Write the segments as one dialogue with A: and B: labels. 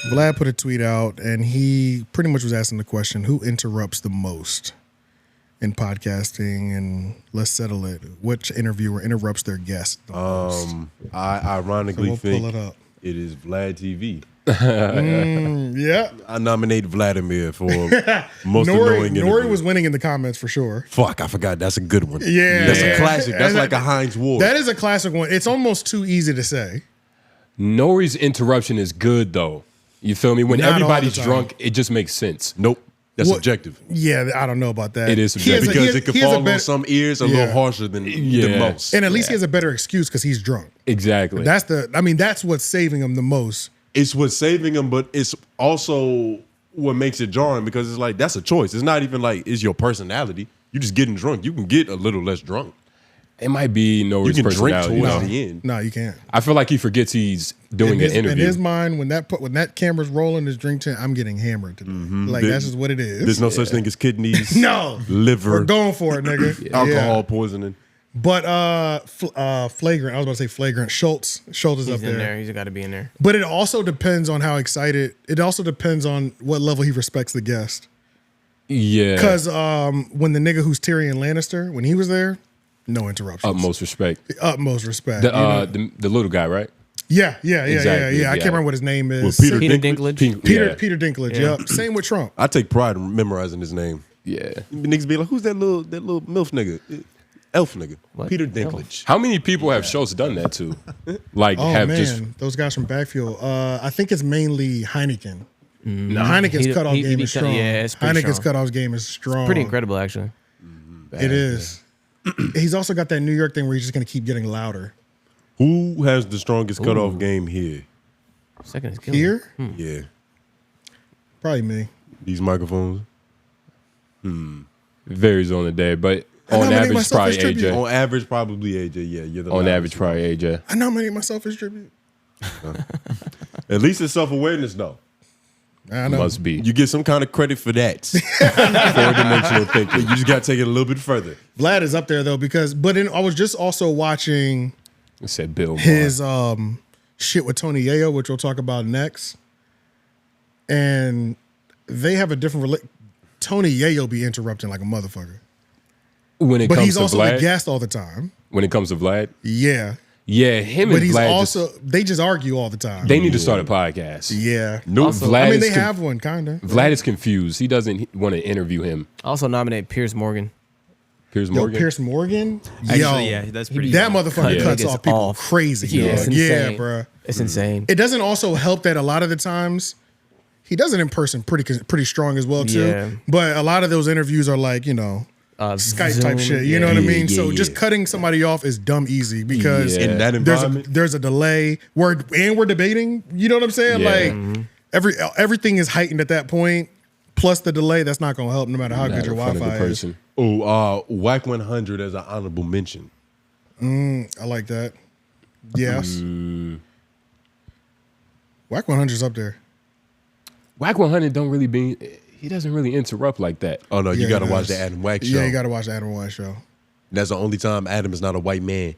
A: Vlad put a tweet out, and he pretty much was asking the question, who interrupts the most in podcasting? And let's settle it. Which interviewer interrupts their guest the most?
B: I ironically think
A: pull it up.
B: It is Vlad TV.
A: Yeah.
B: I nominate Vladimir for most annoying interview.
A: NORE was winning in the comments for sure.
B: Fuck, I forgot. That's a good one.
A: Yeah.
B: That's a classic. That's like a Heinz Ward.
A: That is a classic one. It's almost too easy to say.
C: NORE's interruption is good, though. You feel me? When
A: Not
C: everybody's
A: all the time.
C: drunk, it just makes sense.
B: Nope. That's subjective.
A: Yeah, I don't know about that.
C: It is subjective.
B: Because it could fall on some ears a little harsher than most.
A: And at least he has a better excuse because he's drunk.
C: Exactly.
A: That's what's saving him the most.
B: It's what's saving him, but it's also what makes it jarring because it's like, that's a choice. It's not even like, it's your personality. You're just getting drunk. You can get a little less drunk.
C: It might be NORE's personality.
B: Drink towards the end.
A: No, you can't.
C: I feel like he forgets he's doing an interview.
A: In his mind, when that camera's rolling, his drink tent, I'm getting hammered today. Like, that's just what it is.
B: There's no such thing as kidneys.
A: No.
B: Liver.
A: We're going for it, nigga.
B: Alcohol poisoning.
A: But flagrant, I was about to say flagrant. Schultz is up there.
D: He's got to be in there.
A: But it also depends on how excited. It also depends on what level he respects the guest.
C: Yeah.
A: Because when the nigga who's Tyrion Lannister, when he was there, no interruptions.
C: Utmost respect.
A: Utmost respect.
C: The little guy, right?
A: Yeah.
C: Exactly,
A: I can't remember what his name is.
B: Well,
D: Peter Dinklage.
A: Peter Dinklage. Yep. Same with Trump.
B: I take pride in memorizing his name.
C: Yeah.
B: Niggas be like, who's that little MILF nigga? Elf nigga.
D: What?
B: Peter Dinklage.
C: How many people have Schultz done that to? Like,
A: those guys from Backfield. I think it's mainly Heineken.
C: No.
A: Heineken's cutoff game is strong.
D: Yeah, it's pretty
A: Heineken's
D: strong.
A: cutoff game is strong.
D: Pretty incredible, actually.
A: It is. He's also got that New York thing where he's just going to keep getting louder.
B: Who has the strongest cutoff game here?
D: Second is killing.
A: Here?
B: Yeah.
A: Probably me.
B: These microphones?
C: Varies on the day, but on average, it's probably AJ.
B: On average, probably AJ. Yeah, you're the
C: On average, probably AJ.
A: I nominate myself as tribute.
B: At least it's self-awareness, though.
A: I know.
C: Must be.
B: You get some kind of credit for that. Four-dimensional thinking. You just got to take it a little bit further.
A: Vlad is up there, though, I was just also watching
C: It said Bill.
A: his shit with Tony Yayo, which we'll talk about next. And they have a different Tony Yayo be interrupting like a motherfucker.
C: When it
A: But
C: comes
A: he's
C: to
A: also
C: Vlad,
A: the guest all the time.
C: when it comes to Vlad,
A: Yeah.
C: yeah, him
A: But
C: and
A: he's
C: Vlad
A: also, they just argue all the time.
C: they need to start a podcast.
A: Yeah.
C: No,
D: Also-
C: Vlad
A: I mean,
C: is
A: they have one, kind of.
C: Vlad is confused. He doesn't want to interview him.
D: Also nominate Piers Morgan.
C: Piers
A: Yo,
C: Morgan.
A: Pierce Morgan?
E: Actually, yeah, that's pretty
A: That
E: good.
A: motherfucker cuts
D: Niggas
A: off people
D: off.
A: crazy.
D: Yeah,
A: dog.
D: it's
A: Yeah,
D: insane.
A: bro.
D: It's insane.
A: It doesn't also help that a lot of the times he does it in person pretty strong as well too.
D: Yeah.
A: But a lot of those interviews are like, Skype type
D: Zoom,
A: shit. You
D: yeah.
A: know what I mean?
C: Yeah,
A: So
C: yeah.
A: just cutting somebody off is dumb easy because
C: Yeah.
B: In that environment?
A: there's a delay. We're debating. You know what I'm saying?
C: Yeah.
A: Like everything is heightened at that point. Plus the delay, that's not gonna help no matter how good your
C: in front of the
A: Wi-Fi is.
C: person.
B: Oh, Whack 100 as an honorable mention.
A: I like that. Yes. Whack 100's up there.
C: Whack 100 don't really be. He doesn't really interrupt like that.
B: Oh, no, you
A: Yeah,
B: got to
A: he
B: watch
A: does.
B: the Adam Wack show.
A: Yeah, you gotta watch the Adam White show.
B: That's the only time Adam is not a white man.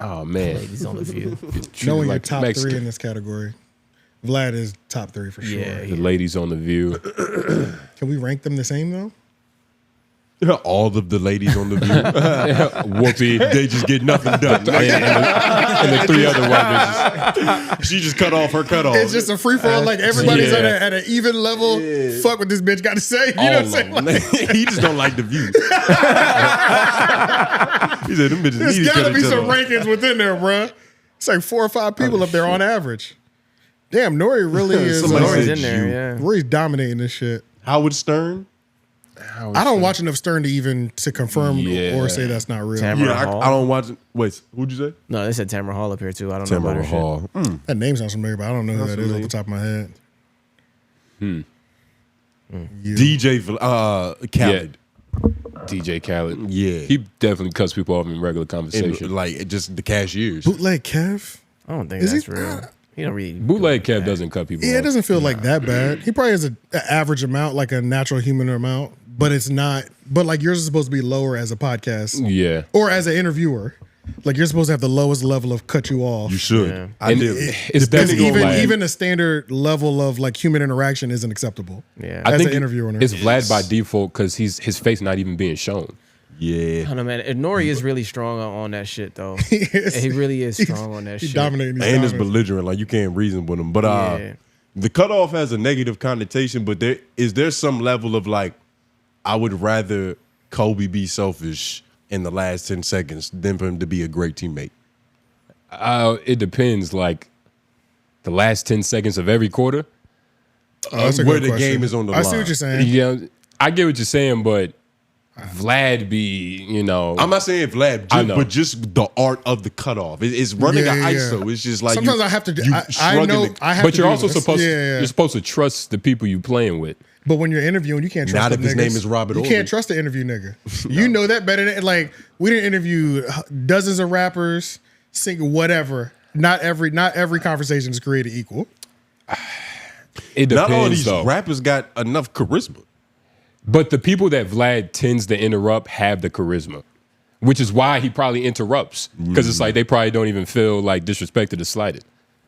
C: Oh man,
D: He's on the view.
A: Knowing your
C: like
A: top
C: Mexican.
A: 3 in this category. Vlad is top 3 for sure.
D: Yeah.
C: The ladies on the View.
A: Can we rank them the same though?
B: All of the ladies on the View.
C: Whoopi.
B: They just get nothing done.
C: and the 3 other white bitches.
B: She just cut off her cutoff.
A: It's just a free for all. Like everybody's
C: Yeah.
A: at an even level. Fuck what this bitch got to say. You know what I'm saying? Like,
B: He just don't like the View. He said, them bitches need
A: there's
B: to
A: gotta
B: cut
A: be
B: each
A: some
B: other off.
A: rankings within there, bruh. It's like 4 or 5 people up there on average. Damn, Nori really is.
B: Somebody
D: Nore's
B: said
D: in there,
B: you.
D: yeah.
A: Rory's dominating this shit.
B: Howard Stern?
A: I don't watch enough Stern to confirm
C: Yeah.
A: or say that's not real.
D: Tamara
B: Yeah,
D: Hall.
B: I don't watch it. Wait, who'd you say?
D: No, they said Tamara Hall up here too. I don't know about
B: Tamara
D: her shit.
B: Hall.
A: That name sounds familiar, but I don't know who
B: Sounds
A: that is off
B: familiar.
A: the top of my head. You.
B: DJ Khaled.
C: DJ Khaled.
B: Yeah.
C: He definitely cuts people off in regular
B: And,
C: conversation.
B: like just the cashiers.
A: Bootleg Kev?
D: I don't think
A: Is
D: that's
A: he-
D: real. He don't really.
C: Bootleg Kev doesn't cut people
A: Yeah, it
C: off.
A: doesn't feel like that bad. He probably has an average amount, like a natural human amount, but it's not. But like yours is supposed to be lower as a podcast
C: Yeah.
A: or as an interviewer. Like you're supposed to have the lowest level of cut you off.
B: You should.
D: Yeah.
B: I
C: And
B: did.
C: it's
A: Because
C: definitely Vlad.
A: even a standard level of like human interaction isn't acceptable.
D: Yeah.
C: I
A: As
C: think
A: an interviewer,
C: it's Vlad by default because his face not even being shown.
D: I
B: Yeah.
D: don't know, man. And NORE is really strong on that shit, though.
A: is.
D: He really is strong on that
A: He's
D: shit.
A: dominating.
B: And it's belligerent. Like you can't reason with him. But
D: Yeah.
B: the cutoff has a negative connotation. But there some level of like, I would rather Kobe be selfish in the last 10 seconds than for him to be a great teammate.
C: It depends. Like the last 10 seconds of every quarter.
A: That's a
B: where
A: good
B: the game
A: question.
B: is on the
A: I
B: line.
A: see what you're saying.
C: Yeah, I get what you're saying, but Vlad be,
B: I'm not saying Vlad,
C: I know.
B: but just the art of the cutoff. It's running
A: Yeah,
B: an
A: yeah.
B: ISO. It's just like
A: Sometimes I have to.
B: you
A: I
B: shrugging
A: know.
B: the-
A: I have
C: but
A: to
C: you're
A: do
C: also
A: this.
C: supposed
A: Yeah.
C: you're supposed to trust the people you playing with.
A: But when you're interviewing, you can't trust.
B: Not
A: the
B: if his
A: niggas.
B: name is Robert
A: You
B: Ory.
A: can't trust the interview nigga. You know that better than like we didn't interview dozens of rappers, sing whatever. Not every conversation is created equal.
C: It
B: Not all
C: depends,
B: these
C: though.
B: rappers got enough charisma.
C: But the people that Vlad tends to interrupt have the charisma, which is why he probably interrupts. Because it's like they probably don't even feel like disrespected or slighted,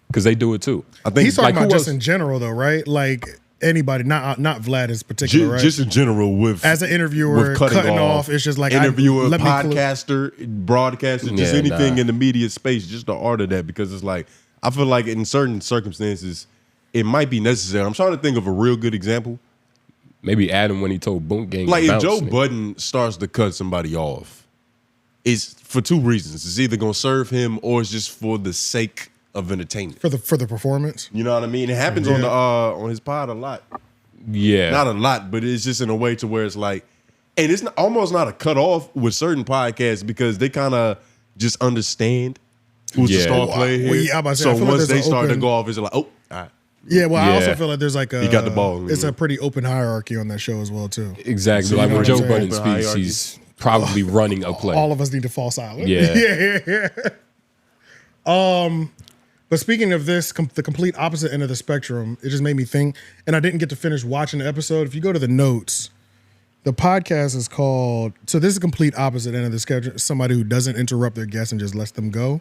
C: because they do it too.
B: I think
A: He's talking
C: like,
A: about
C: who
A: just
C: else?
A: in general, though, right? Like anybody, not Vlad in particular, right?
B: just in general with
A: As an interviewer,
B: with
A: cutting off, it's just like
B: interviewer,
A: let me
B: podcaster, broadcaster, just
C: Yeah,
B: anything
C: nah.
B: in the media space, just the art of that. Because it's like I feel like in certain circumstances it might be necessary. I'm trying to think of a real good example.
C: Maybe Adam when he told Boom Gang.
B: Like
C: to
B: if Joe
C: bounce me.
B: Budden starts to cut somebody off, it's for two reasons. It's either gonna serve him or it's just for the sake of entertainment.
A: for the performance.
B: You know what I mean? It happens on the on his pod a lot.
C: Yeah,
B: Not a lot, but it's just in a way to where it's like, and it's almost not a cut off with certain podcasts because they kind of just understand who's the
C: Yeah.
B: star player here.
A: Well, yeah, I'm about to say,
B: so
A: I feel like
B: once
A: there's
B: they
A: an
B: start to
A: open-
B: go off, it's like, oh, all right.
A: Yeah, well, I also
C: Yeah.
A: feel like there's like a
B: He got the ball.
A: It's a pretty open hierarchy on that show as well too.
C: exactly.
A: So
C: like
A: you know
C: when
A: what
C: Joe
A: I'm saying?
C: Budden
B: Open
C: speaks,
B: hierarchy.
C: he's probably running a play.
A: All of us need to fall silent.
C: Yeah.
A: But speaking of this, the complete opposite end of the spectrum, it just made me think, and I didn't get to finish watching the episode. If you go to the notes, the podcast is called, so this is the complete opposite end of the spectrum, somebody who doesn't interrupt their guests and just lets them go.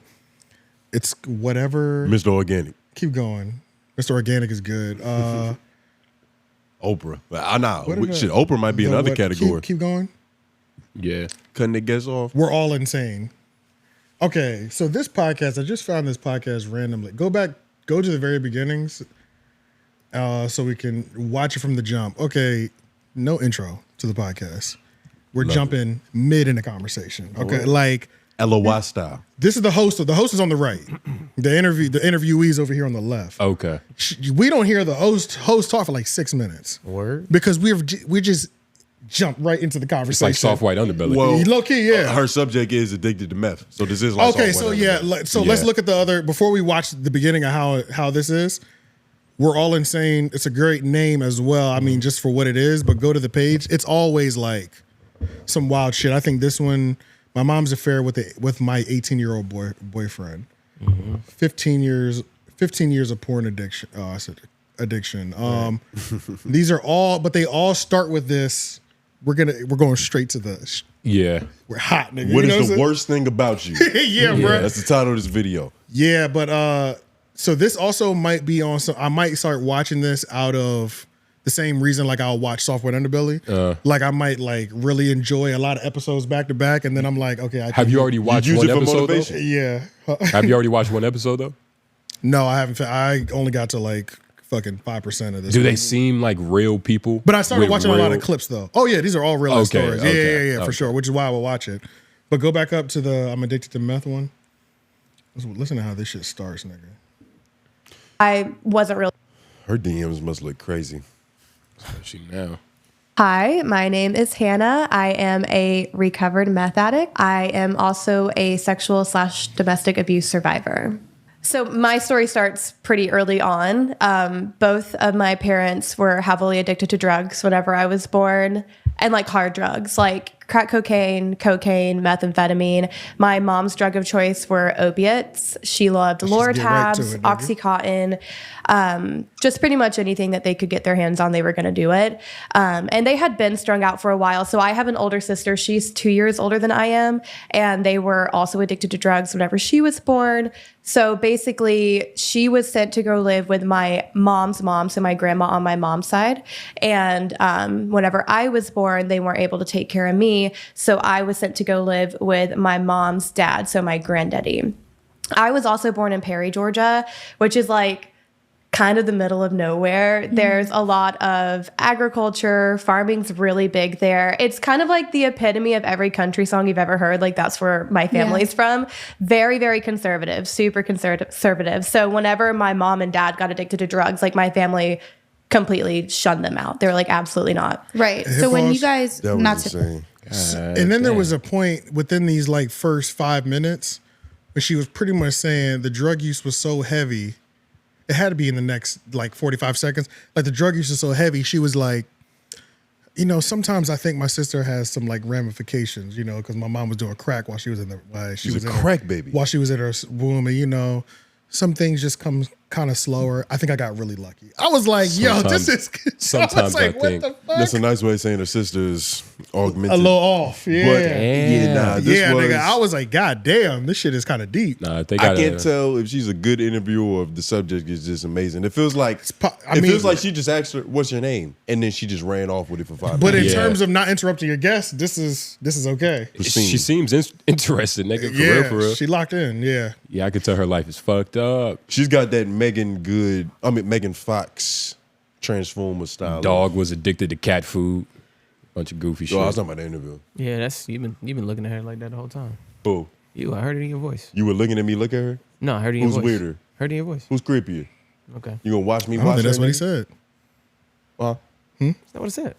A: It's whatever.
B: Mr. Organic,
A: Keep going. Mr. Organic is good.
B: Oprah. I know.
A: What did I-
B: Shit, Oprah might be
A: the
B: another
A: what-
B: category.
A: Keep going.
C: Yeah,
B: Cutting the guests off.
A: We're all insane. Okay, so this podcast, I just found this podcast randomly. Go to the very beginnings so we can watch it from the jump. Okay, no intro to the podcast. We're jumping mid in the conversation. Okay, like
B: LOY style.
A: this is the host. The host is on the right. The interviewee's over here on the left.
C: okay.
A: We don't hear the host talk for like 6 minutes
D: Word.
A: because we just jump right into the
C: It's
A: conversation.
C: like soft white underbelly.
B: Well,
A: Low key, yeah.
B: Her subject is addicted to meth. So this is like
A: Okay,
B: soft
A: so
B: white
A: yeah,
B: underbelly.
A: so let's look at the other before we watch the beginning of how this is. We're all insane. It's a great name as well. I mean, just for what it is. But go to the page. It's always like some wild shit. I think this one, my mom's affair with my 18-year-old boyfriend. 15 years of porn addiction. Oh, I said addiction. These are all, but they all start with this. We're going straight to the.
C: Yeah.
A: We're hot, nigga.
B: What
A: You know
B: is the
A: I'm
B: worst thing about you?
A: saying? Yeah, bro.
B: That's the title of this video.
A: Yeah, but so this also might be on some. I might start watching this out of the same reason like I'll watch Software Underbelly. Like I might like really enjoy a lot of episodes back to back, and then I'm like, okay,
C: Have you already watched
B: use
C: one
B: it for
C: episode though?
B: motivation?
A: Yeah.
C: Have you already watched one episode though?
A: No, I haven't. I only got to like fucking 5% of this.
C: Do they
A: one.
C: seem like real people?
A: But I started
C: with
A: watching a lot of
C: real-
A: clips though. Oh yeah, these are all real life
C: Okay,
A: stories.
C: okay,
A: Yeah, for
C: okay.
A: sure. Which is why I will watch it. But go back up to the I'm addicted to meth one. Listen to how this shit starts, nigga.
E: I wasn't really.
B: Her DMs must look crazy.
C: She now.
E: Hi, my name is Hannah. I am a recovered meth addict. I am also a sexual/domestic abuse survivor. So my story starts pretty early on. Both of my parents were heavily addicted to drugs whenever I was born, and like hard drugs, like crack cocaine, methamphetamine. My mom's drug of choice were opiates. She loved Lortabs, Oxycontin, just pretty much anything that they could get their hands on, they were going to do it. And they had been strung out for a while. So I have an older sister. She's 2 years older than I am. And they were also addicted to drugs whenever she was born. So basically, she was sent to go live with my mom's mom, so my grandma on my mom's side. And whenever I was born, they weren't able to take care of me. So I was sent to go live with my mom's dad, so my granddaddy. I was also born in Perry, Georgia, which is like kind of the middle of nowhere. There's a lot of agriculture. Farming's really big there. It's kind of like the epitome of every country song you've ever heard. Like that's where my family's from. Very, very conservative, super conservative. So whenever my mom and dad got addicted to drugs, like my family completely shunned them out. They were like, absolutely not.
F: Right. So when you guys,
B: That was insane.
A: And then there was a point within these like first 5 minutes where she was pretty much saying the drug use was so heavy. It had to be in the next like 45 seconds. Like the drug use is so heavy. She was like, you know, sometimes I think my sister has some like ramifications, you know, because my mom was doing crack while she was in the,
B: She's a crack baby.
A: while she was in her womb. And, you know, some things just come kind of slower. I think I got really lucky. I was like, yo, this is,
C: sometimes
A: I was like,
C: I think
A: what the fuck?
B: That's a nice way of saying her sister is augmented.
A: A little off. Yeah.
B: But this was,
A: nigga. I was like, God damn, this shit is kind of deep.
C: Nah, they
B: I
C: gotta,
B: can't tell if she's a good interviewer or if the subject is just amazing. It feels like
A: I mean,
B: feels like she just asked her, "What's your name?" and then she just ran off with it for 5
A: But
B: minutes.
A: in terms of not interrupting your guest, this is okay.
C: She seems interested, nigga. For real.
A: She locked in. Yeah.
C: Yeah, I could tell her life is fucked up.
B: She's got that Megan Fox Transformer style.
C: Dog was addicted to cat food. Bunch of goofy shit.
B: I was talking about the interview.
D: Yeah, that's you've been looking at her like that the whole time.
B: Boo.
D: I heard it in your voice.
B: You were looking at me look at her?
D: No, I heard it in your
B: Who's
D: voice.
B: weirder?
D: Heard it in your voice.
B: Who's creepier?
D: Okay.
B: You gonna watch me
A: I don't
B: watch
A: think that's
B: her,
A: what he
B: nigga?
A: said.
D: That's not what I said.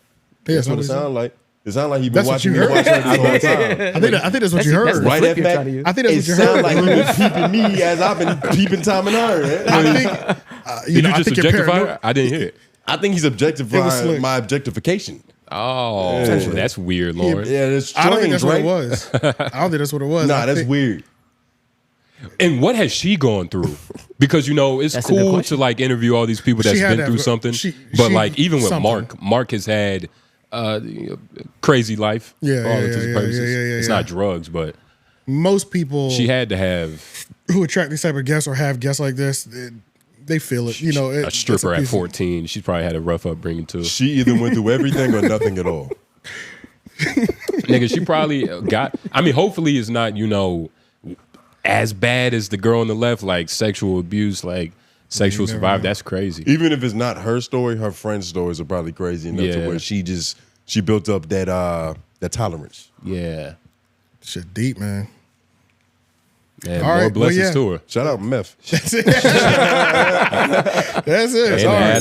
A: Yeah,
B: That's what it sounded like. It sounded like he been
A: That's what
B: watching
A: you
B: me
A: heard?
B: watch her the whole time.
A: I think that's what you
D: That's
A: heard.
D: the
B: Right,
D: flip
B: that
D: you're
B: fact?
D: trying to use.
A: I think that's
B: It
A: what you
B: sounded
A: heard.
B: like he been peeping me as I've been peeping Tom and her.
A: I think,
C: Did you
A: I
C: just
A: think you're
C: objectify
A: paranoid.
C: her? I didn't hear it.
B: I think he's
A: It was
B: objectifying
A: slick.
B: my objectification.
C: Oh, that's weird, Lauren.
B: Yeah, that's strange,
A: I don't think that's
B: right?
A: what it was. I don't think that's what it was.
B: Nah,
A: I
B: that's
A: think-
B: weird.
C: And what has she gone through? Because you know it's
D: That's a good
C: cool
D: question.
C: to like interview all these people that's
A: She had
C: been
A: to
C: through
A: have-
C: something.
A: she-
C: But like even with
A: something.
C: Mark has had crazy life.
A: Yeah,
C: for all
A: yeah,
C: intents and
A: yeah,
C: purposes.
A: yeah,
C: It's
A: yeah.
C: not drugs, but
A: Most people
C: she had to have
A: who attract these type of guests or have guests like this, they feel it. You know,
C: a stripper at 14. She probably had a rough upbringing too.
B: She either went through everything or nothing at all.
C: Nigga, she probably got. I mean, hopefully it's not as bad as the girl on the left, like sexual abuse, like sexual survivor. That's crazy.
B: Even if it's not her story, her friends' stories are probably crazy enough
C: Yeah.
B: to where she built up that tolerance.
C: Yeah.
A: Shit deep, man.
C: And
A: All
C: more
A: right, well,
C: blessings
A: yeah.
C: to her.
B: Shout out Meth.
A: That's it.
C: And
A: All right.
C: Adam.